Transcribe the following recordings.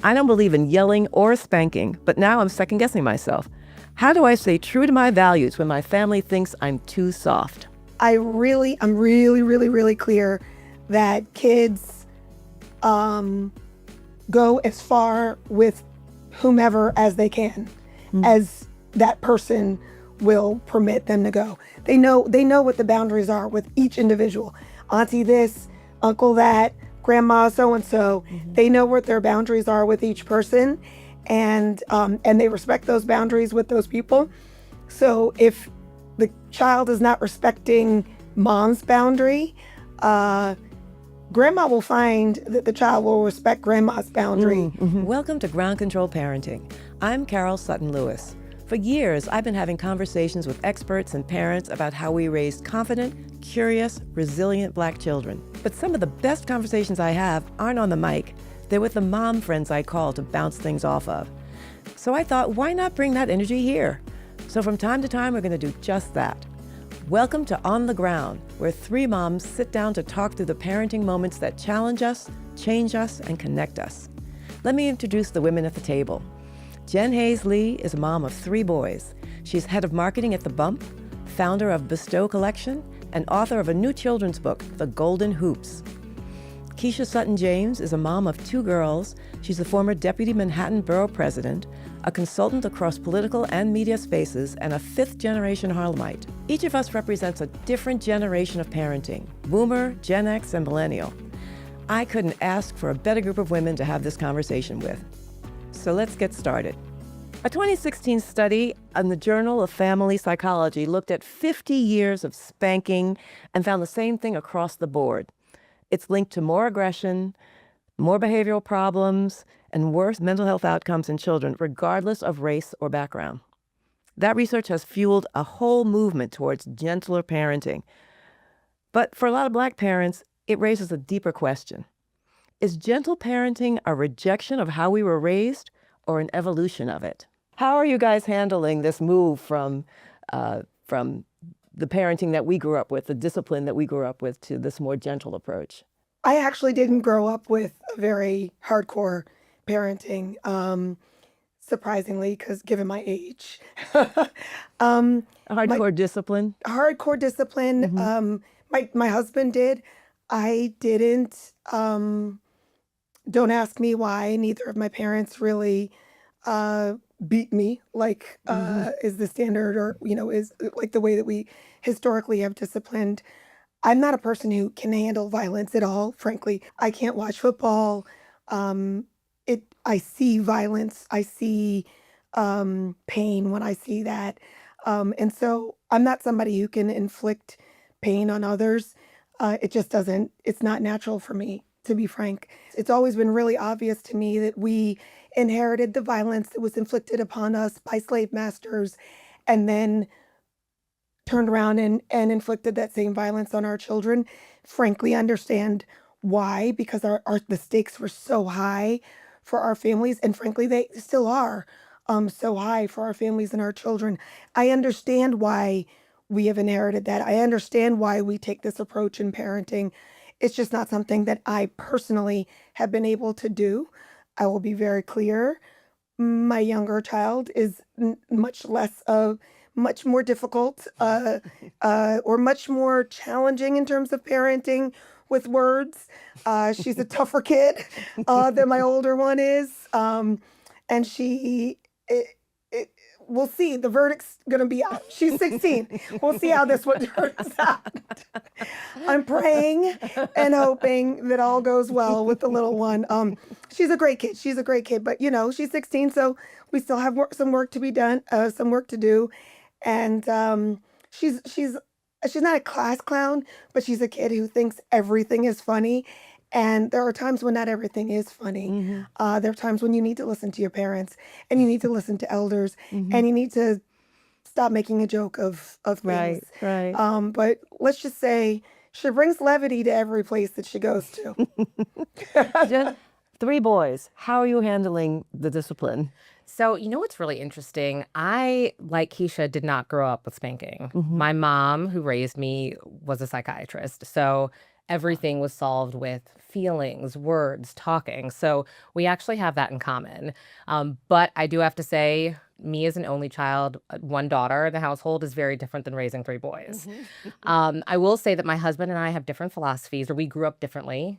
I don't believe in yelling or spanking, but now I'm second guessing myself. How do I stay true to my values when my family thinks I'm too soft? I'm really clear that kids go as far with whomever as they can, as that person will permit them to go. They know what the boundaries are with each individual. Auntie this, uncle that, grandma so and so. They know what their boundaries are with each person, and they respect those boundaries with those people. So if the child is not respecting mom's boundary, grandma will find that the child will respect grandma's boundary. Welcome to Ground Control Parenting. I'm Carol Sutton Lewis. For years, I've been having conversations with experts and parents about how we raise confident, curious, resilient Black children. But some of the best conversations I have aren't on the mic. They're with the mom friends I call to bounce things off of. So I thought, why not bring that energy here? So from time to time, we're going to do just that. Welcome to On the Ground, where three moms sit down to talk through the parenting moments that challenge us, change us, and connect us. Let me introduce the women at the table. Jen Hayes Lee is a mom of three boys. She's head of marketing at The Bump, founder of Bestow Collection, and author of a new children's book, The Golden Hoops. Keisha Sutton James is a mom of two girls. She's a former deputy Manhattan Borough president, a consultant across political and media spaces, and a fifth-generation Harlemite. Each of us represents a different generation of parenting, Boomer, Gen X, and Millennial. I couldn't ask for a better group of women to have this conversation with. So let's get started. A 2016 study in the Journal of Family Psychology looked at 50 years of spanking and found the same thing across the board. It's linked to more aggression, more behavioral problems, and worse mental health outcomes in children, regardless of race or background. That research has fueled a whole movement towards gentler parenting. But for a lot of Black parents, it raises a deeper question. Is gentle parenting a rejection of how we were raised or an evolution of it? How are you guys handling this move from the parenting that we grew up with, the discipline that we grew up with, to this more gentle approach? I actually didn't grow up with a very hardcore parenting, surprisingly, because given my age. Hardcore discipline? Hardcore discipline. My husband did. I didn't. Don't ask me why. Neither of my parents really beat me like is the standard, or is like the way that we historically have disciplined. I'm not a person who can handle violence at all. Frankly, I can't watch football. I see violence. I see pain when I see that, and so I'm not somebody who can inflict pain on others. It just doesn't. It's not natural for me, to be frank. It's always been really obvious to me that we inherited the violence that was inflicted upon us by slave masters, and then turned around and inflicted that same violence on our children. Frankly, understand why, because the stakes were so high for our families, and frankly, they still are so high for our families and our children. I understand why we have inherited that. I understand why we take this approach in parenting. It's just not something that I personally have been able to do. I will be very clear. My younger child is much more difficult or much more challenging in terms of parenting with words. She's a tougher kid than my older one is. And we'll see. The verdict's going to be out. She's 16. We'll see how this one turns out. I'm praying and hoping that all goes well with the little one. She's a great kid. But, she's 16, so we still have some work to be done, some work to do. And she's not a class clown, but she's a kid who thinks everything is funny. And there are times when not everything is funny. There are times when you need to listen to your parents, and you need to listen to elders, and you need to stop making a joke of things. Right. But let's just say she brings levity to every place that she goes to. Jen, three boys. How are you handling the discipline? So, what's really interesting? I, like Keisha, did not grow up with spanking. My mom, who raised me, was a psychiatrist. So everything was solved with feelings, words, talking. So we actually have that in common. But I do have to say, me as an only child, one daughter in the household is very different than raising three boys. I will say that my husband and I have different philosophies, or we grew up differently.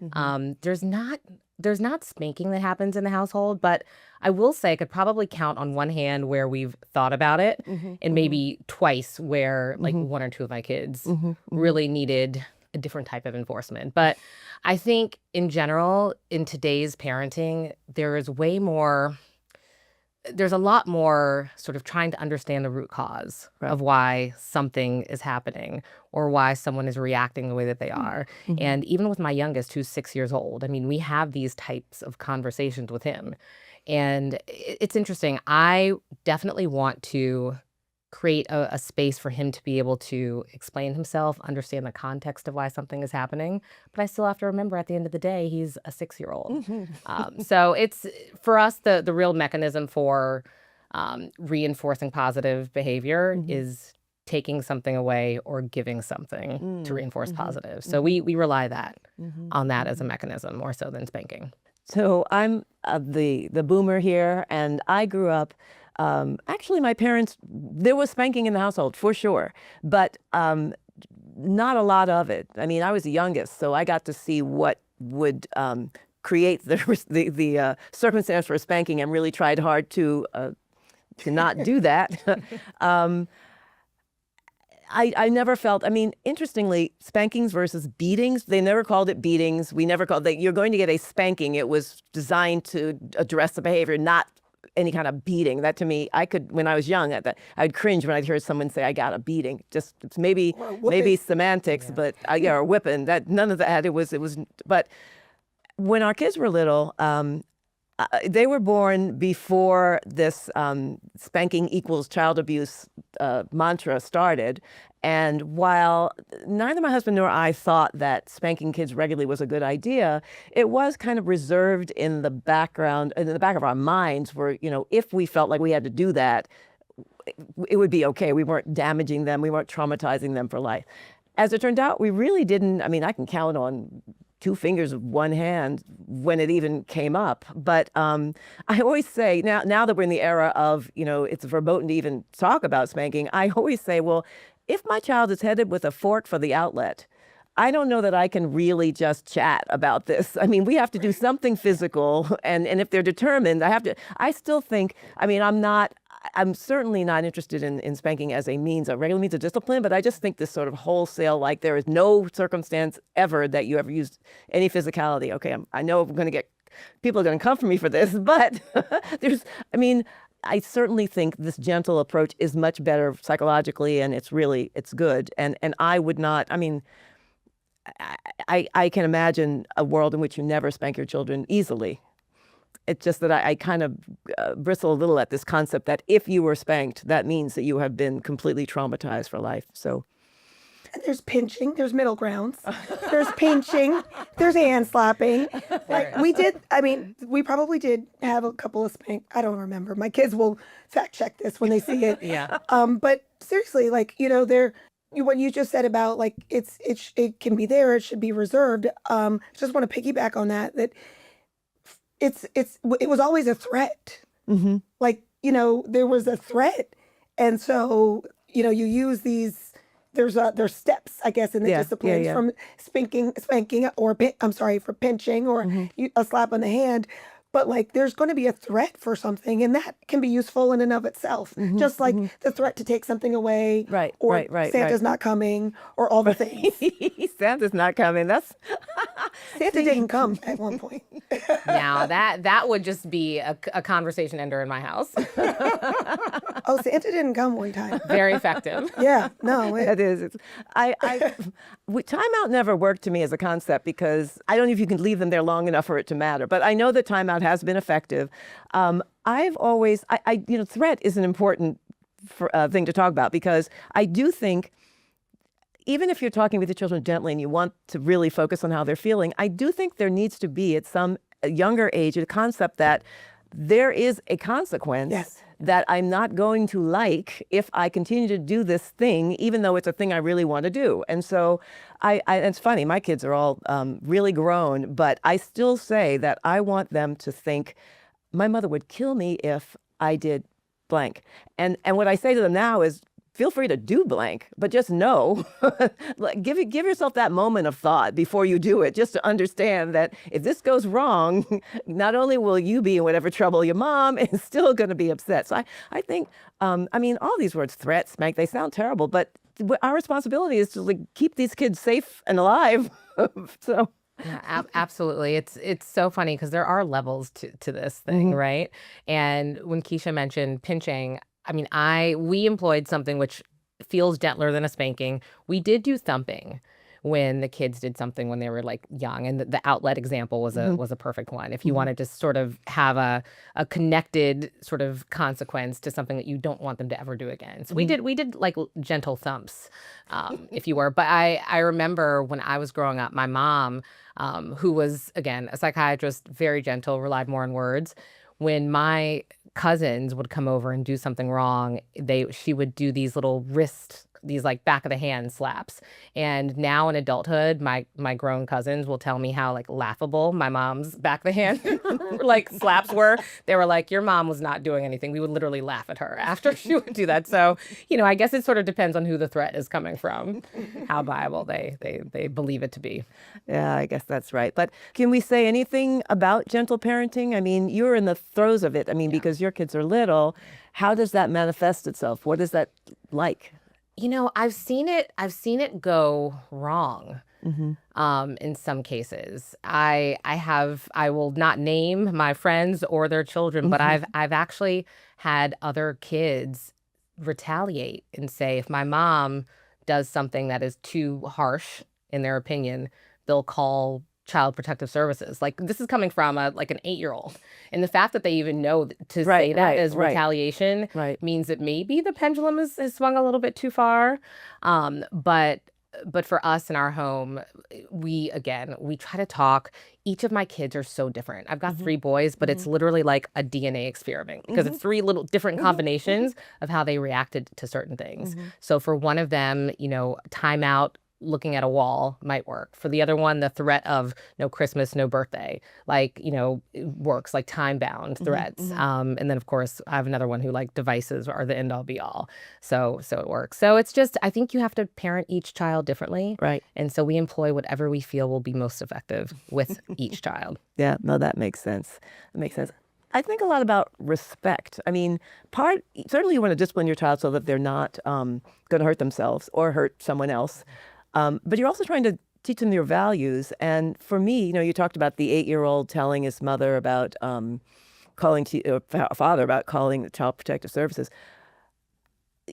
There's not spanking that happens in the household, but I will say I could probably count on one hand where we've thought about it, and maybe twice where like one or two of my kids really needed a different type of enforcement. But I think in general, in today's parenting, there's a lot more sort of trying to understand the root cause of why something is happening or why someone is reacting the way that they are. And even with my youngest, who's 6 years old, I mean, we have these types of conversations with him. And it's interesting. I definitely want to create a space for him to be able to explain himself, understand the context of why something is happening. But I still have to remember at the end of the day, he's a 6-year-old. So it's, for us, the real mechanism for reinforcing positive behavior is taking something away or giving something to reinforce positive. So we rely on that as a mechanism more so than spanking. So I'm the boomer here, and I grew up. Actually, my parents, there was spanking in the household for sure, but not a lot of it. I mean, I was the youngest, so I got to see what would create the circumstance for spanking, and really tried hard to not do that. I never felt, I mean, interestingly, spankings versus beatings, they never called it beatings. We never called it, you're going to get a spanking. It was designed to address the behavior, not any kind of beating. That to me, when I was young, I'd cringe when I'd hear someone say, I got a beating. Just, it's maybe semantics, but or whipping, that none of that, it was, but when our kids were little, they were born before this spanking equals child abuse mantra started. And while neither my husband nor I thought that spanking kids regularly was a good idea, it was kind of reserved in the background, in the back of our minds, where, if we felt like we had to do that, it would be okay. We weren't damaging them. We weren't traumatizing them for life. As it turned out, we really didn't. I mean, I can count on two fingers of one hand when it even came up. But I always say, now that we're in the era of, it's verboten to even talk about spanking, I always say, well, if my child is headed with a fork for the outlet, I don't know that I can really just chat about this. I mean, we have to do something physical. And if they're determined, I still think, I mean, I'm certainly not interested in spanking as a regular means of discipline, but I just think this sort of wholesale, like there is no circumstance ever that you ever used any physicality. Okay, I know people are going to come for me for this, but I certainly think this gentle approach is much better psychologically, and it's good. And I would not, I mean, I can imagine a world in which you never spank your children easily. It's just that I kind of bristle a little at this concept that if you were spanked, that means that you have been completely traumatized for life. So, and there's pinching, there's middle grounds, there's pinching, there's hand slapping. Like we probably did have a couple of spank. I don't remember. My kids will fact check this when they see it. Yeah. But seriously, what you just said about like it can be there, it should be reserved. Just want to piggyback on that. It was always a threat. Mm-hmm. There was a threat. And so, you use these, there's steps, I guess, in the disciplines from spanking or for pinching or a slap on the hand. But there's going to be a threat for something, and that can be useful in and of itself. Just like the threat to take something away, or Santa's not coming, or all the things. Santa's not coming. Santa didn't come at one point. Now that would just be a conversation ender in my house. Oh, Santa didn't come one time. Very effective. Yeah, no, it is. Timeout never worked to me as a concept, because I don't know if you can leave them there long enough for it to matter. But I know that timeout has been effective. I've always, threat is an important thing to talk about, because I do think, even if you're talking with the children gently and you want to really focus on how they're feeling, I do think there needs to be at some younger age a concept that there is a consequence Yes. that I'm not going to like if I continue to do this thing, even though it's a thing I really want to do. And so it's funny, my kids are all really grown, but I still say that I want them to think my mother would kill me if I did blank. And what I say to them now is, feel free to do blank, but just know, like, give yourself that moment of thought before you do it, just to understand that if this goes wrong, not only will you be in whatever trouble, your mom is still going to be upset. So I think, I mean, all these words, threat, spank, they sound terrible, but our responsibility is to like keep these kids safe and alive. So. Yeah, absolutely. It's so funny because there are levels to this thing, right? And when Keisha mentioned pinching, I mean, we employed something which feels gentler than a spanking. We did do thumping when the kids did something when they were like young, and the outlet example was a perfect one. If you wanted to sort of have a connected sort of consequence to something that you don't want them to ever do again. So we did like gentle thumps, if you were. But I remember when I was growing up, my mom, who was again a psychiatrist, very gentle, relied more on words. When my cousins would come over and do something wrong, she would do these little these like back of the hand slaps. And now in adulthood, my grown cousins will tell me how like laughable my mom's back of the hand like slaps were. They were like, your mom was not doing anything. We would literally laugh at her after she would do that. So, I guess it sort of depends on who the threat is coming from, how viable they believe it to be. Yeah, I guess that's right. But can we say anything about gentle parenting? I mean, you're in the throes of it. I mean, because your kids are little, how does that manifest itself? What is that like? I've seen it go wrong. In some cases, I will not name my friends or their children, but I've actually had other kids retaliate and say, if my mom does something that is too harsh in their opinion, they'll call Child Protective Services. Like, this is coming from an 8-year-old, and the fact that they even know to say that as retaliation means that maybe the pendulum has swung a little bit too far. But for us in our home, we try to talk. Each of my kids are so different. I've got 3 boys, but it's literally like a DNA experiment because it's 3 little different combinations of how they reacted to certain things. So for one of them, timeout, looking at a wall might work. For the other one, the threat of no Christmas, no birthday, it works, like time-bound threats. And then, of course, I have another one who devices are the end-all be-all. So it works. So it's just, I think you have to parent each child differently. Right. And so we employ whatever we feel will be most effective with each child. Yeah, no, that makes sense. That makes sense. I think a lot about respect. I mean, certainly you want to discipline your child so that they're not going to hurt themselves or hurt someone else. But you're also trying to teach them your values. And for me, you talked about the 8-year-old telling his mother about father about calling the Child Protective Services.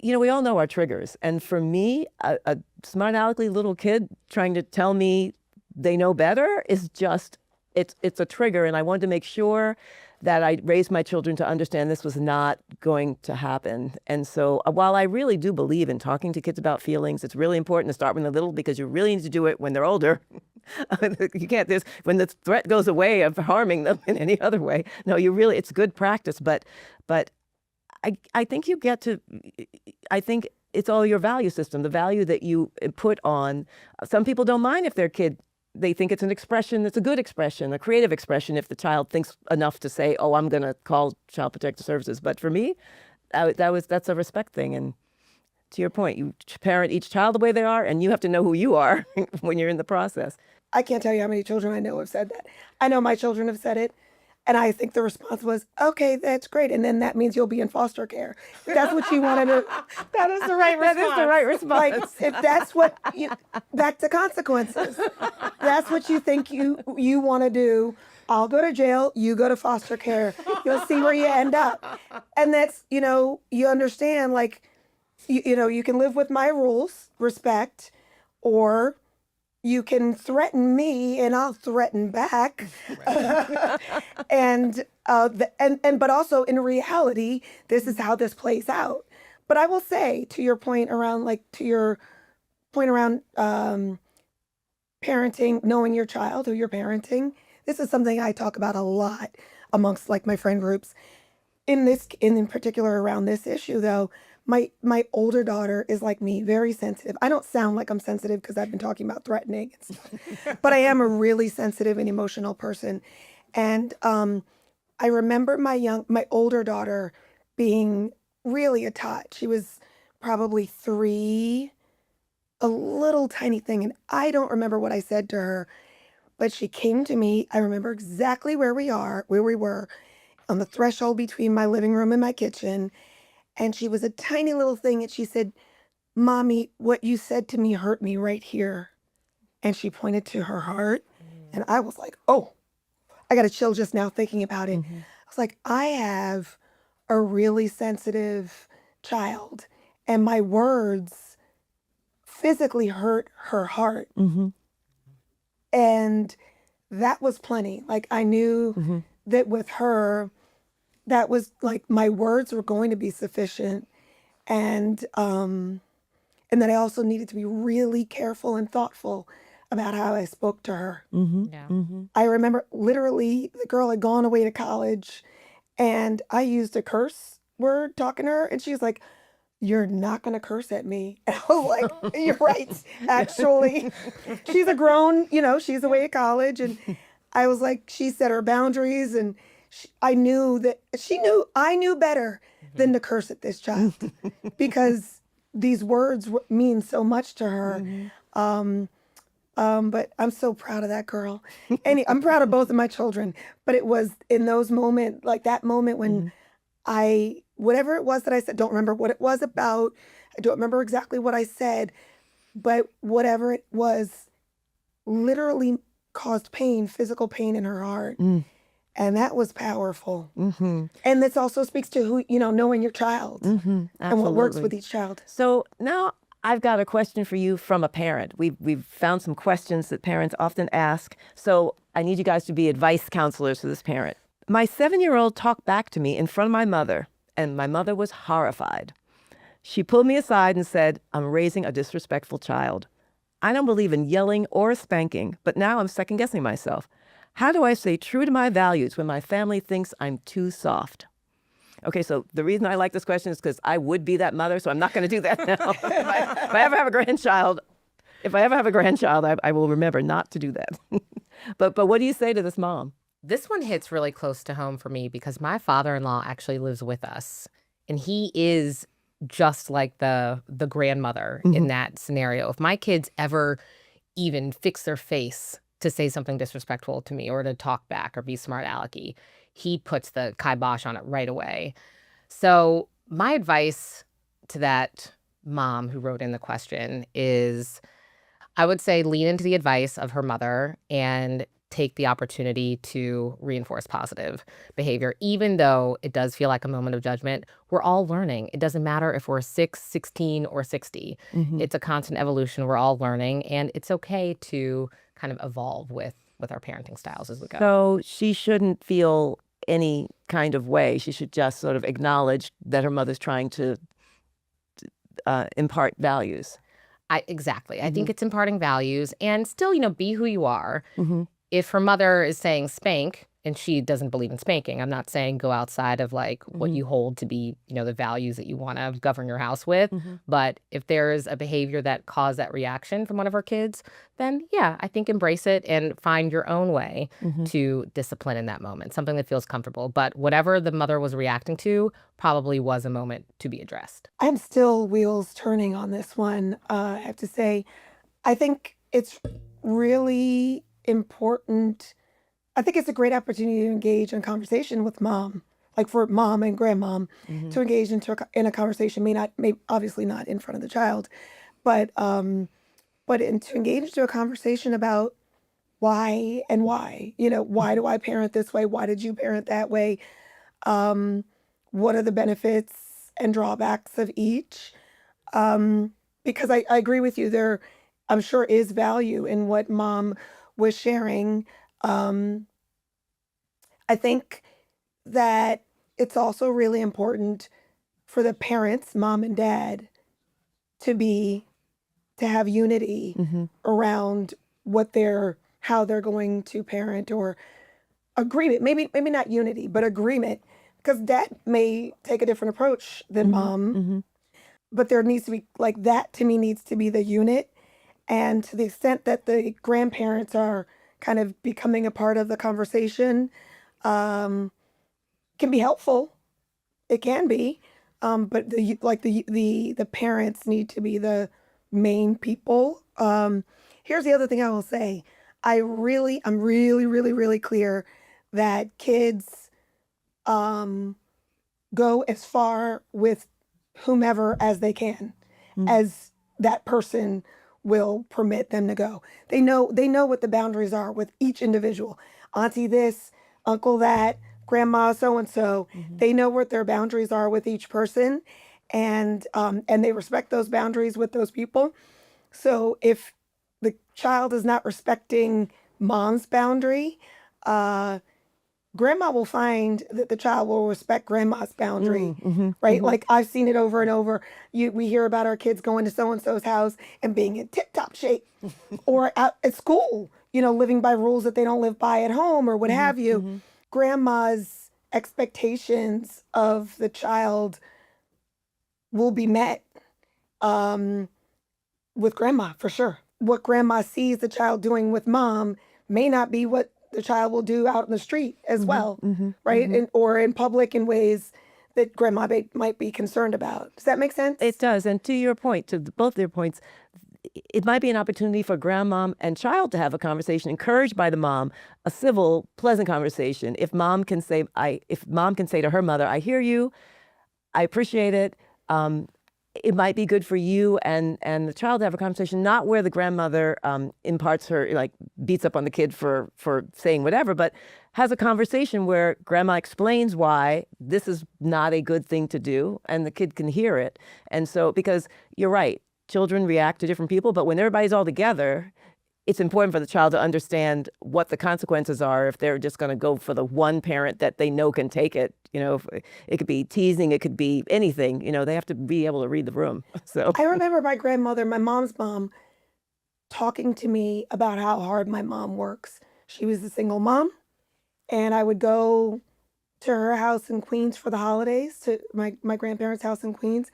We all know our triggers. And for me, a smart alecky little kid trying to tell me they know better is just, it's a trigger. And I wanted to make sure that I raised my children to understand this was not going to happen. And so while I really do believe in talking to kids about feelings, it's really important to start when they're little because you really need to do it when they're older. You can't, when the threat goes away of harming them in any other way. No, it's good practice. But I think I think it's all your value system, the value that you put on. Some people don't mind if their kid, they think it's an expression, it's a good expression, a creative expression if the child thinks enough to say, oh, I'm going to call Child Protective Services. But for me, that's a respect thing. And to your point, you parent each child the way they are, and you have to know who you are when you're in the process. I can't tell you how many children I know have said that. I know my children have said it. And I think the response was, okay, that's great. And then that means you'll be in foster care. That's what you wanted to. That is the right response. That is the right response. If that's what back to consequences. That's what you think you want to do. I'll go to jail. You go to foster care. You'll see where you end up. And that's, you understand, you can live with my rules, respect, or you can threaten me and I'll threaten back. And but also in reality, this is how this plays out. But I will say, to your point around parenting, knowing your child, who you're parenting, this is something I talk about a lot amongst like my friend groups. In particular around this issue though, my older daughter is like me, very sensitive. I don't sound like I'm sensitive because I've been talking about threatening and stuff, but I am a really sensitive and emotional person. And I remember my older daughter being really a tot. She was probably 3, a little tiny thing, and I don't remember what I said to her, but she came to me. I remember exactly where we were on the threshold between my living room and my kitchen. And she was a tiny little thing. And she said, "Mommy, what you said to me hurt me right here." And she pointed to her heart. And I was like, oh, I got a chill just now thinking about it. I was like, I have a really sensitive child, and my words physically hurt her heart. And that was plenty. Like, I knew that with her, that was like my words were going to be sufficient, and that I also needed to be really careful and thoughtful about how I spoke to her. Yeah. I remember literally the girl had gone away to college, and I used a curse word talking to her, and she's like, "You're not gonna curse at me." And I was like, "You're right, actually." She's a grown, she's away at college, and I was like, she set her boundaries, and I knew that I knew better than to curse at this child because these words mean so much to her. But I'm so proud of that girl. And I'm proud of both of my children. But it was in those moments, like that moment when whatever it was that I said, don't remember what it was about. I don't remember exactly what I said, but whatever it was literally caused pain, physical pain in her heart. And that was powerful. And this also speaks to who, knowing your child and what works with each child. So now I've got a question for you from a parent. We've found some questions that parents often ask. So I need you guys to be advice counselors for this parent. My 7-year-old talked back to me in front of my mother, and my mother was horrified. She pulled me aside and said, "I'm raising a disrespectful child. I don't believe in yelling or spanking, but now I'm second-guessing myself. How do I stay true to my values when my family thinks I'm too soft?" Okay, so the reason I like this question is because I would be that mother, so I'm not going to do that now. If I ever have a grandchild, I will remember not to do that. But what do you say to this mom? This one hits really close to home for me because my father-in-law actually lives with us, and he is just like the grandmother in that scenario. If my kids ever even fix their face to say something disrespectful to me or to talk back or be smart alecky, he puts the kibosh on it right away. So my advice to that mom who wrote in the question is, I would say lean into the advice of her mother and take the opportunity to reinforce positive behavior. Even though it does feel like a moment of judgment, we're all learning. It doesn't matter if we're 6, 16, or 60. It's a constant evolution. We're all learning, and it's okay to kind of evolve with our parenting styles as we go. So she shouldn't feel any kind of way. She should just sort of acknowledge that her mother's trying to impart values. Exactly. I think it's imparting values and still, be who you are. If her mother is saying spank and she doesn't believe in spanking, I'm not saying go outside of like what you hold to be, the values that you want to govern your house with. But if there's a behavior that caused that reaction from one of her kids, then yeah, I think embrace it and find your own way to discipline in that moment, something that feels comfortable. But whatever the mother was reacting to probably was a moment to be addressed. I'm still wheels turning on this one. I have to say, I think it's really important. I think it's a great opportunity to engage in conversation with mom, like for mom and grandmom to engage in a conversation, obviously not in front of the child, but to engage into a conversation about why, why do I parent this way? Why did you parent that way? What are the benefits and drawbacks of each? Because I agree with you, there, I'm sure, is value in what mom was sharing. I think that it's also really important for the parents, mom and dad, to have unity around how they're going to parent, or agreement, maybe not unity, but agreement, because dad may take a different approach than mom, but there needs to be, like, that to me needs to be the unit. And to the extent that the grandparents are kind of becoming a part of the conversation, can be helpful. It can be, but the parents need to be the main people. Here's the other thing I will say. I'm really, really clear that kids go as far with whomever as they can, as that person will permit them to go. They know what the boundaries are with each individual. Auntie this, uncle that, grandma so and so. They know what their boundaries are with each person, and they respect those boundaries with those people. So if the child is not respecting mom's boundary, grandma will find that the child will respect grandma's boundary, right? Like, I've seen it over and over. We hear about our kids going to so-and-so's house and being in tip-top shape, or out at school, living by rules that they don't live by at home, or what have you. Grandma's expectations of the child will be met with grandma, for sure. What grandma sees the child doing with mom may not be what the child will do out in the street as well, right? Or in public in ways that grandma might be concerned about. Does that make sense? It does. And to your point, to both their points, it might be an opportunity for grandmom and child to have a conversation, encouraged by the mom, a civil, pleasant conversation. If mom can say to her mother, I hear you, I appreciate it. It might be good for you and the child to have a conversation, not where the grandmother imparts her, like, beats up on the kid for saying whatever, but has a conversation where grandma explains why this is not a good thing to do, and the kid can hear it. And so, because you're right, children react to different people, but when everybody's all together, it's important for the child to understand what the consequences are if they're just going to go for the one parent that they know can take it. It could be teasing, it could be anything. They have to be able to read the room. So I remember my grandmother, my mom's mom, talking to me about how hard my mom works. She was a single mom, and I would go to her house in Queens for the holidays, to my grandparents' house in Queens,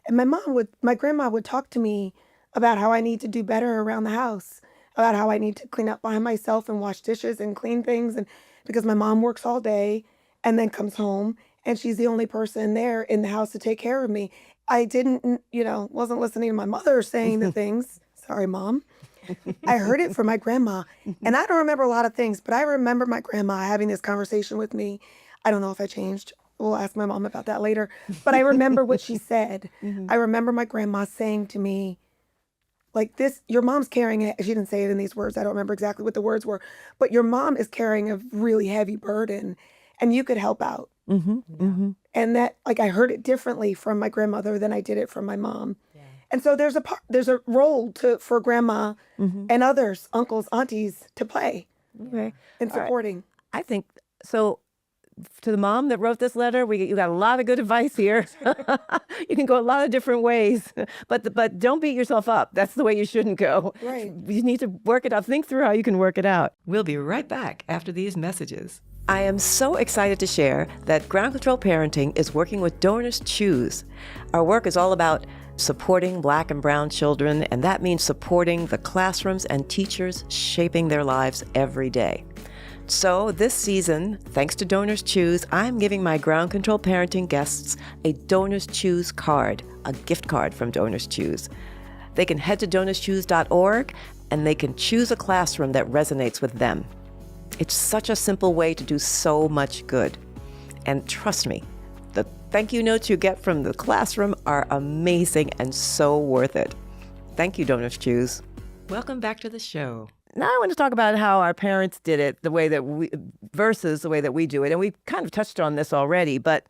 and my grandma would talk to me about how I need to do better around the house, about how I need to clean up by myself and wash dishes and clean things, and because my mom works all day and then comes home and she's the only person there in the house to take care of me. I didn't, wasn't listening to my mother saying the things. Sorry, Mom. I heard it from my grandma. And I don't remember a lot of things, but I remember my grandma having this conversation with me. I don't know if I changed. We'll ask my mom about that later. But I remember what she said. I remember my grandma saying to me, like, this, your mom's carrying it. She didn't say it in these words. I don't remember exactly what the words were. But your mom is carrying a really heavy burden, and you could help out. And that, like, I heard it differently from my grandmother than I did it from my mom. And so there's a role for grandma and others, uncles, aunties, to play in supporting. I think so. To the mom that wrote this letter, you got a lot of good advice here. You can go a lot of different ways, but don't beat yourself up. That's the way you shouldn't go. Right. You need to work it out. Think through how you can work it out. We'll be right back after these messages. I am so excited to share that Ground Control Parenting is working with Donors Choose. Our work is all about supporting Black and brown children, and that means supporting the classrooms and teachers shaping their lives every day. So this season, thanks to Donors Choose, I'm giving my Ground Control Parenting guests a Donors Choose card, a gift card from Donors Choose. They can head to donorschoose.org and they can choose a classroom that resonates with them. It's such a simple way to do so much good. And trust me, the thank you notes you get from the classroom are amazing and so worth it. Thank you, Donors Choose. Welcome back to the show. Now I want to talk about how our parents did it versus the way that we do it. And we kind of touched on this already, but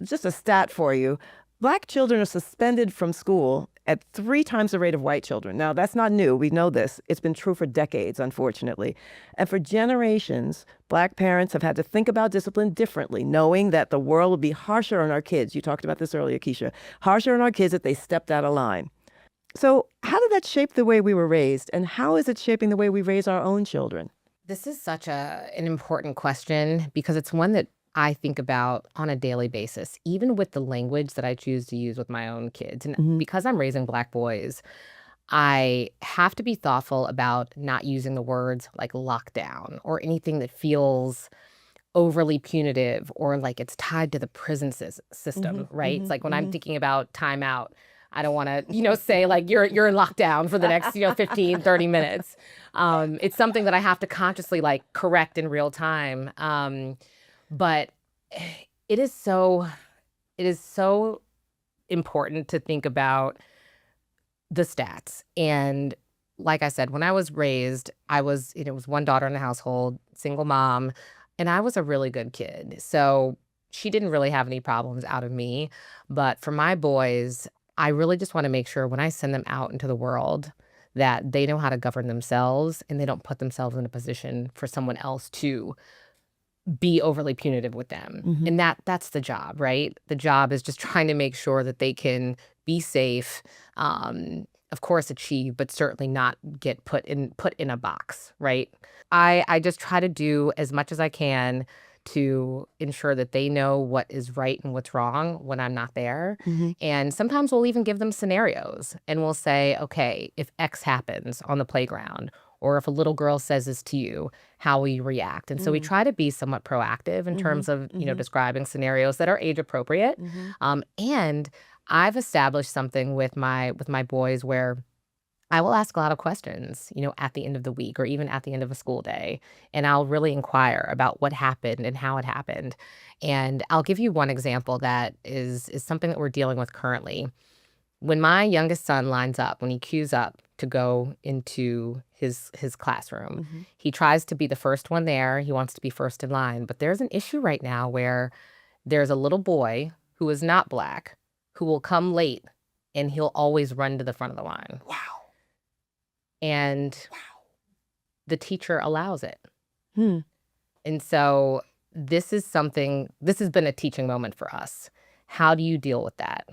just a stat for you. Black children are suspended from school at 3 times the rate of white children. Now, that's not new. We know this. It's been true for decades, unfortunately. And for generations, Black parents have had to think about discipline differently, knowing that the world will be harsher on our kids. You talked about this earlier, Keisha. Harsher on our kids if they stepped out of line. So how did that shape the way we were raised, and how is it shaping the way we raise our own children? This is such an important question because it's one that I think about on a daily basis, even with the language that I choose to use with my own kids. And Mhm. because I'm raising Black boys, I have to be thoughtful about not using the words like lockdown or anything that feels overly punitive or like it's tied to the prison system, Mhm. right? It's Mhm. like when I'm Mhm. thinking about timeout, I don't want to, say like you're in lockdown for the next, 15, 30 minutes. It's something that I have to consciously like correct in real time. But it is so it is so important to think about the stats. And like I said, when I was raised, I was, it was one daughter in the household, single mom, and I was a really good kid. So she didn't really have any problems out of me. But for my boys, I really just want to make sure when I send them out into the world that they know how to govern themselves and they don't put themselves in a position for someone else to be overly punitive with them. Mhm. And that's the job, right? The job is just trying to make sure that they can be safe, of course achieve, but certainly not get put in a box, right? I just try to do as much as I can to ensure that they know what is right and what's wrong when I'm not there. Mhm. And sometimes we'll even give them scenarios and we'll say, okay, if X happens on the playground, or if a little girl says this to you, how will you react? And so we Mm. try to be somewhat proactive in Mhm. terms of, Mhm. describing scenarios that are age appropriate. Mhm. And I've established something with my boys where I will ask a lot of questions, at the end of the week or even at the end of a school day. And I'll really inquire about what happened and how it happened. And I'll give you one example that is something that we're dealing with currently. When my youngest son lines up, when he queues up to go into his classroom, Mhm. he tries to be the first one there. He wants to be first in line. But there's an issue right now where there's a little boy who is not Black who will come late and he'll always run to the front of the line. Wow. And Wow. the teacher allows it. Hmm. And so this has been a teaching moment for us. How do you deal with that?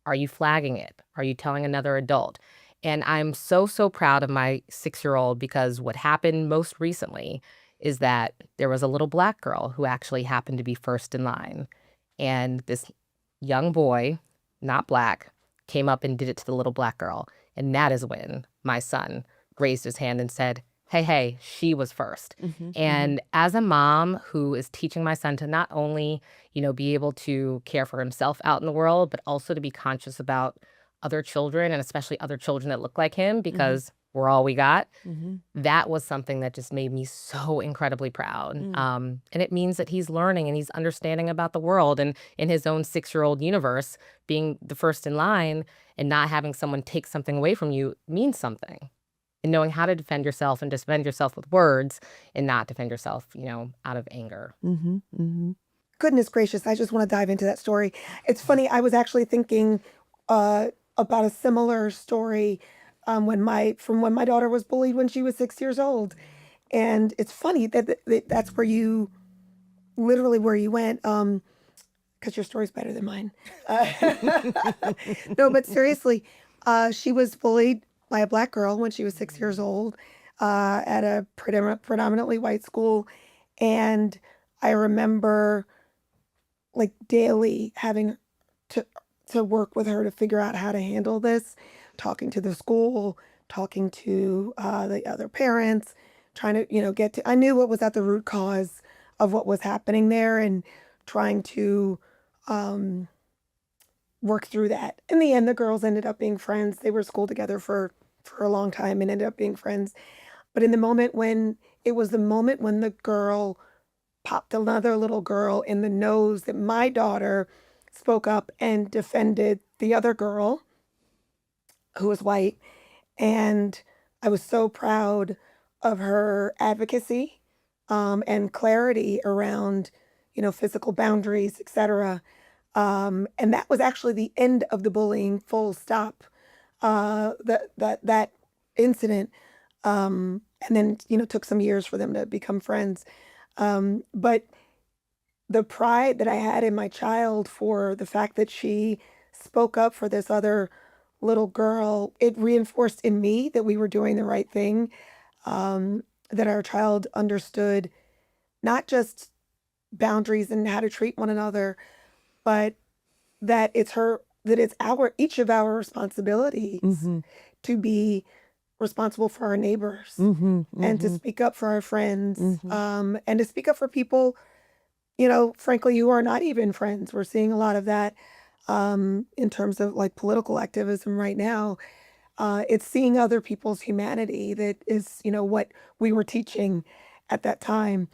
Are you flagging it? Are you telling another adult? And I'm so, so proud of my 6-year-old because what happened most recently is that there was a little Black girl who actually happened to be first in line. And this young boy, not Black, came up and did it to the little Black girl. And that is when my son raised his hand and said, hey, hey, she was first. Mhm. Mhm. And as a mom who is teaching my son to not only, be able to care for himself out in the world, but also to be conscious about other children and especially other children that look like him Mhm. because we're all we got, Mhm. that was something that just made me so incredibly proud. Mm. And it means that he's learning and he's understanding about the world and in his own 6-year-old universe, being the first in line and not having someone take something away from you means something. And knowing how to defend yourself and defend yourself with words and not defend yourself, out of anger. Mhm. Mhm. Goodness gracious, I just want to dive into that story. It's funny, I was actually thinking about a similar story when my daughter was bullied when she was 6 years old. And it's funny that that's where you literally where you went, because your story's better than mine. No, but seriously, she was bullied by a Black girl when she was 6 years old at a predominantly white school. And I remember like daily having to work with her to figure out how to handle this, talking to the school, talking to the other parents, trying to get to. I knew what was at the root cause of what was happening there, and trying to um, work through that. In the end, the girls ended up being friends. They were school together for a long time and ended up being friends. But in the moment when it was the moment when the girl popped another little girl in the nose, that my daughter spoke up and defended the other girl who was white. And I was so proud of her advocacy and clarity around, physical boundaries, etc. And that was actually the end of the bullying, full stop. That incident, and then took some years for them to become friends. But the pride that I had in my child for the fact that she spoke up for this other little girl, it reinforced in me that we were doing the right thing. Um, that our child understood not just boundaries and how to treat one another, but that it's each of our responsibilities to be responsible for our neighbors and to speak up for our friends, and to speak up for people, frankly, who are not even friends. We're seeing a lot of that in terms of like political activism right now. It's seeing other people's humanity that is, what we were teaching at that time.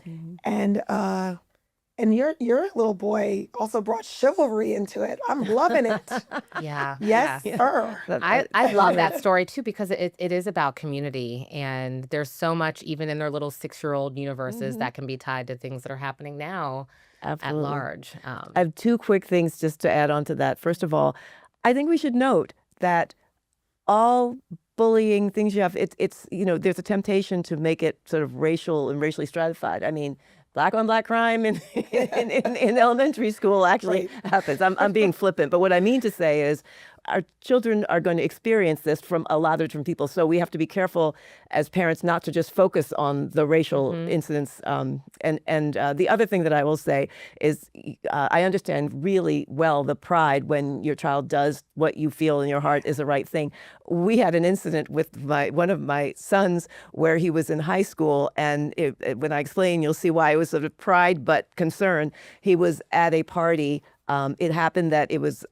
And your little boy also brought chivalry into it. I'm loving it. Yeah. Yes, Yeah. sir. I love that story too, because it is about community, and there's so much even in their little 6-year-old universes that can be tied to things that are happening now at Absolutely. large. I have two quick things just to add on to that. First of all, I think we should note that all bullying things you have, it's there's a temptation to make it sort of racial and racially stratified. I mean, black on black crime in elementary school actually happens. I'm being flippant, but what I mean to say is our children are going to experience this from a lot of different people. So we have to be careful as parents not to just focus on the racial incidents. And the other thing that I will say is I understand really well the pride when your child does what you feel in your heart is the right thing. We had an incident with one of my sons where he was in high school, and when I explain, you'll see why it was sort of pride but concern. He was at a party. It happened that it was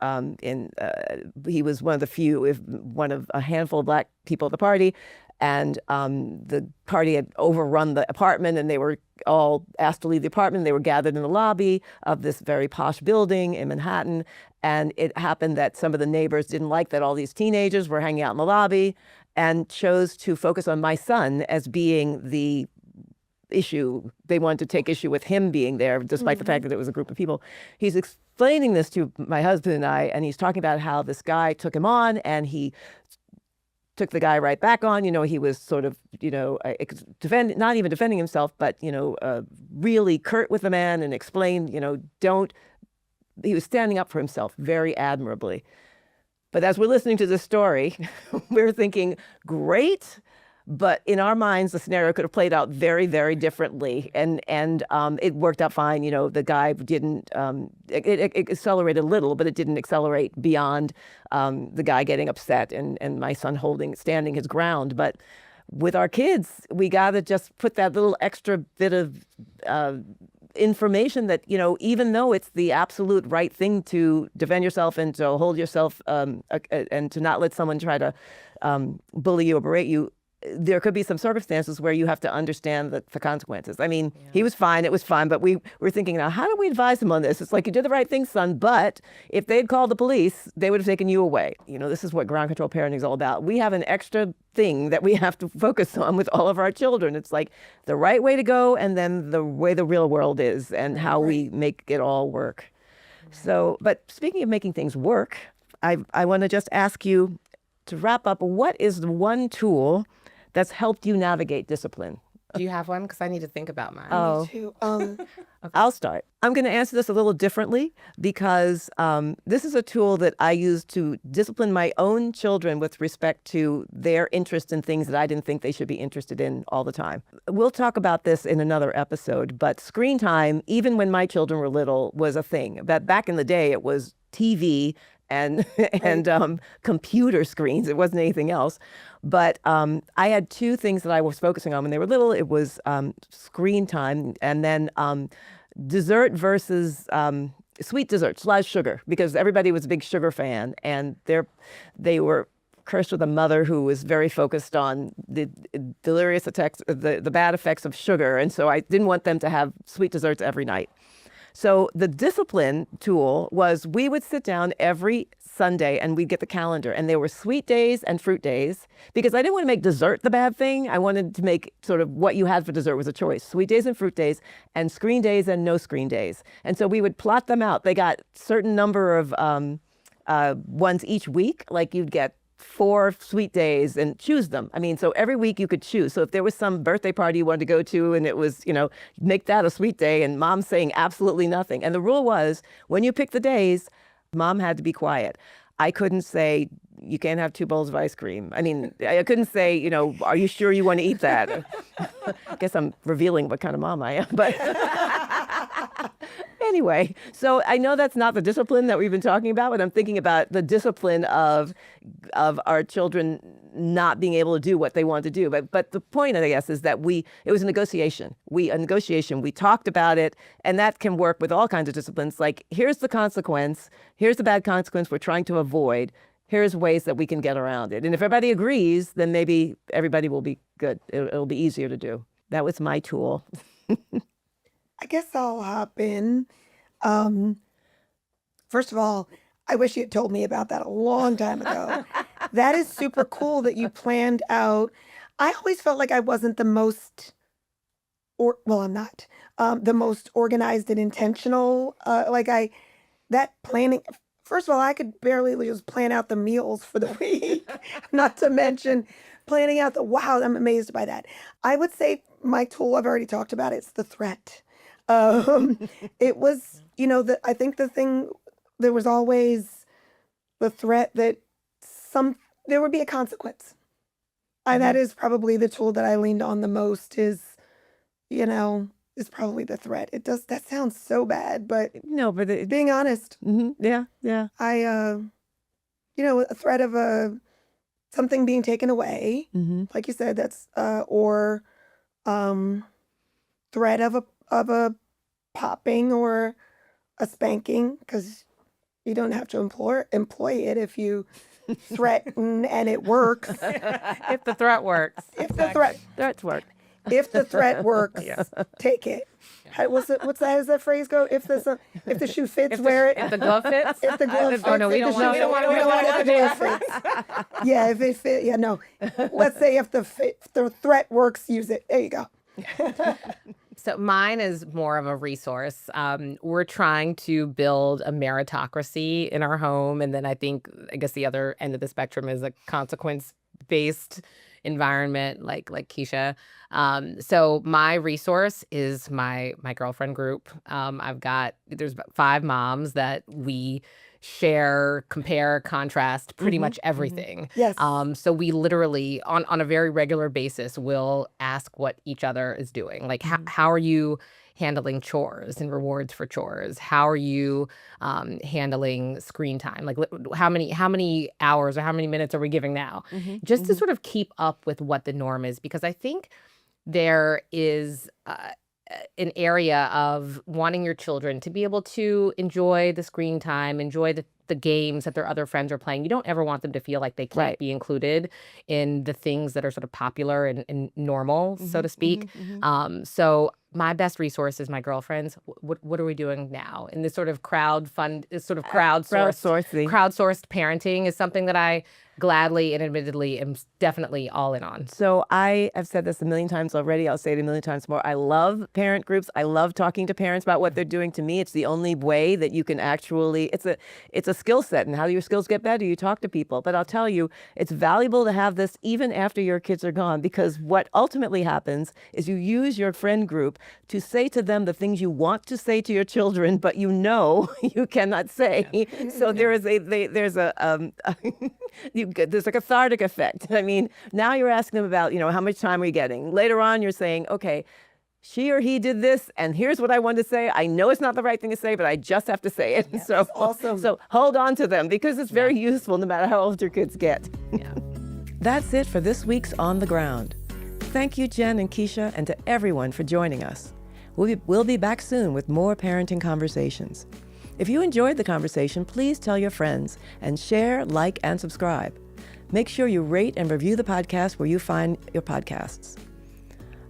he was one of the few, if one of a handful of black people at the party, and the party had overrun the apartment, and they were all asked to leave the apartment. They were gathered in the lobby of this very posh building in Manhattan, and it happened that some of the neighbors didn't like that all these teenagers were hanging out in the lobby, and chose to focus on my son as being the issue. They wanted to take issue with him being there, despite the fact that it was a group of people. He's explaining this to my husband and I, and he's talking about how this guy took him on, and he took the guy right back on. He was sort of, not even defending himself, but, really curt with the man and explained, he was standing up for himself very admirably. But as we're listening to this story, we're thinking, great. But in our minds, the scenario could have played out very, very differently, and it worked out fine. The guy didn't. It accelerated a little, but it didn't accelerate beyond the guy getting upset and my son standing his ground. But with our kids, we got to just put that little extra bit of information that even though it's the absolute right thing to defend yourself and to hold yourself and to not let someone try to bully you or berate you, there could be some circumstances where you have to understand the consequences. I mean, he was fine. It was fine. But we were thinking, now, how do we advise him on this? It's like, you did the right thing, son. But if they'd called the police, they would have taken you away. This is what ground control parenting is all about. We have an extra thing that we have to focus on with all of our children. It's like the right way to go, and then the way the real world is, and how we make it all work. So, but speaking of making things work, I want to just ask you to wrap up, what is the one tool that's helped you navigate discipline? Do you have one? Because I need to think about mine. Me too. I'll start. I'm going to answer this a little differently because this is a tool that I use to discipline my own children with respect to their interest in things that I didn't think they should be interested in all the time. We'll talk about this in another episode, but screen time, even when my children were little, was a thing. But back in the day, it was TV and computer screens. It wasn't anything else. But I had two things that I was focusing on when they were little. It was screen time, and then dessert versus sweet desserts, a lot of sugar, because everybody was a big sugar fan, and they were cursed with a mother who was very focused on the delirious effects, the bad effects of sugar, and so I didn't want them to have sweet desserts every night. So the discipline tool was, we would sit down every Sunday and we'd get the calendar, and there were sweet days and fruit days, because I didn't want to make dessert the bad thing. I wanted to make sort of what you had for dessert was a choice: sweet days and fruit days, and screen days and no screen days. And so we would plot them out. They got certain number of ones each week, like you'd get 4 sweet days and choose them. I mean, so every week you could choose. So if there was some birthday party you wanted to go to and it was, make that a sweet day, and mom's saying absolutely nothing. And the rule was, when you pick the days, mom had to be quiet. I couldn't say, you can't have 2 bowls of ice cream. I mean, I couldn't say, are you sure you want to eat that? I guess I'm revealing what kind of mom I am, but anyway, so I know that's not the discipline that we've been talking about, but I'm thinking about the discipline of our children not being able to do what they want to do. But the point, I guess, is that it was a negotiation. We talked about it, and that can work with all kinds of disciplines. Like, here's the consequence. Here's the bad consequence we're trying to avoid. Here's ways that we can get around it. And if everybody agrees, then maybe everybody will be good. It'll be easier to do. That was my tool. I guess I'll hop in. First of all, I wish you had told me about that a long time ago. That is super cool that you planned out. I always felt like I wasn't the most, I'm not, the most organized and intentional. That planning, first of all, I could barely just plan out the meals for the week, not to mention planning out wow, I'm amazed by that. I would say my tool, I've already talked about, it's the threat. It was, I think the thing, there was always the threat that there would be a consequence. That is probably the tool that I leaned on the most is probably the threat. That sounds so bad, but no, but being honest. Yeah. I, a threat of something being taken away, like you said, that's, or threat of a popping or a spanking, because you don't have to employ it if you threaten and it works. If the threat works. Threats work. If the threat works, take it. What's that phrase go? If the shoe fits, wear it. If the glove fits. If the glove fits. Oh no, we don't want it if the glove fits. Yeah, if it fits. Yeah, no. Let's say if the threat works, use it. There you go. So mine is more of a resource. We're trying to build a meritocracy in our home. And then I guess the other end of the spectrum is a consequence-based environment like Keisha. So my resource is my girlfriend group. There's about 5 moms that we share, compare, contrast pretty much everything. Yes. So we literally on a very regular basis will ask what each other is doing. Like how are you handling chores and rewards for chores? How are you handling screen time? Like how many hours or how many minutes are we giving now? Just to sort of keep up with what the norm is, because I think there is an area of wanting your children to be able to enjoy the screen time, enjoy the games that their other friends are playing. You don't ever want them to feel like they can't be included in the things that are sort of popular and normal, so to speak. So my best resource is my girlfriends. What are we doing now? And this sort of crowdsourced parenting is something that I gladly and admittedly am definitely all in on. So I have said this a million times already. I'll say it a million times more. I love parent groups. I love talking to parents about what they're doing. To me, it's the only way that you can actually, it's a skill set. And how do your skills get better? You talk to people. But I'll tell you, it's valuable to have this even after your kids are gone, because what ultimately happens is you use your friend group to say to them the things you want to say to your children, but you cannot say. Yeah. So there's a cathartic effect. I mean, now you're asking them about, how much time are you getting? Later on, you're saying, okay, she or he did this, and here's what I want to say. I know it's not the right thing to say, but I just have to say it. Yeah, so awesome. So hold on to them, because it's very useful no matter how old your kids get. Yeah. That's it for this week's On the Ground. Thank you, Jen and Keisha, and to everyone for joining us. We'll be back soon with more parenting conversations. If you enjoyed the conversation, please tell your friends and share, like, and subscribe. Make sure you rate and review the podcast where you find your podcasts.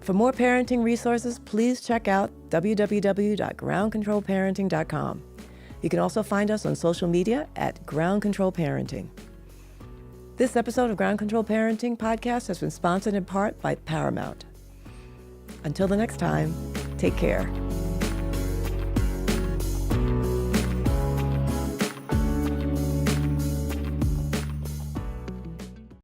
For more parenting resources, please check out www.groundcontrolparenting.com. You can also find us on social media at Ground Control Parenting. This episode of Ground Control Parenting podcast has been sponsored in part by Paramount. Until the next time, take care.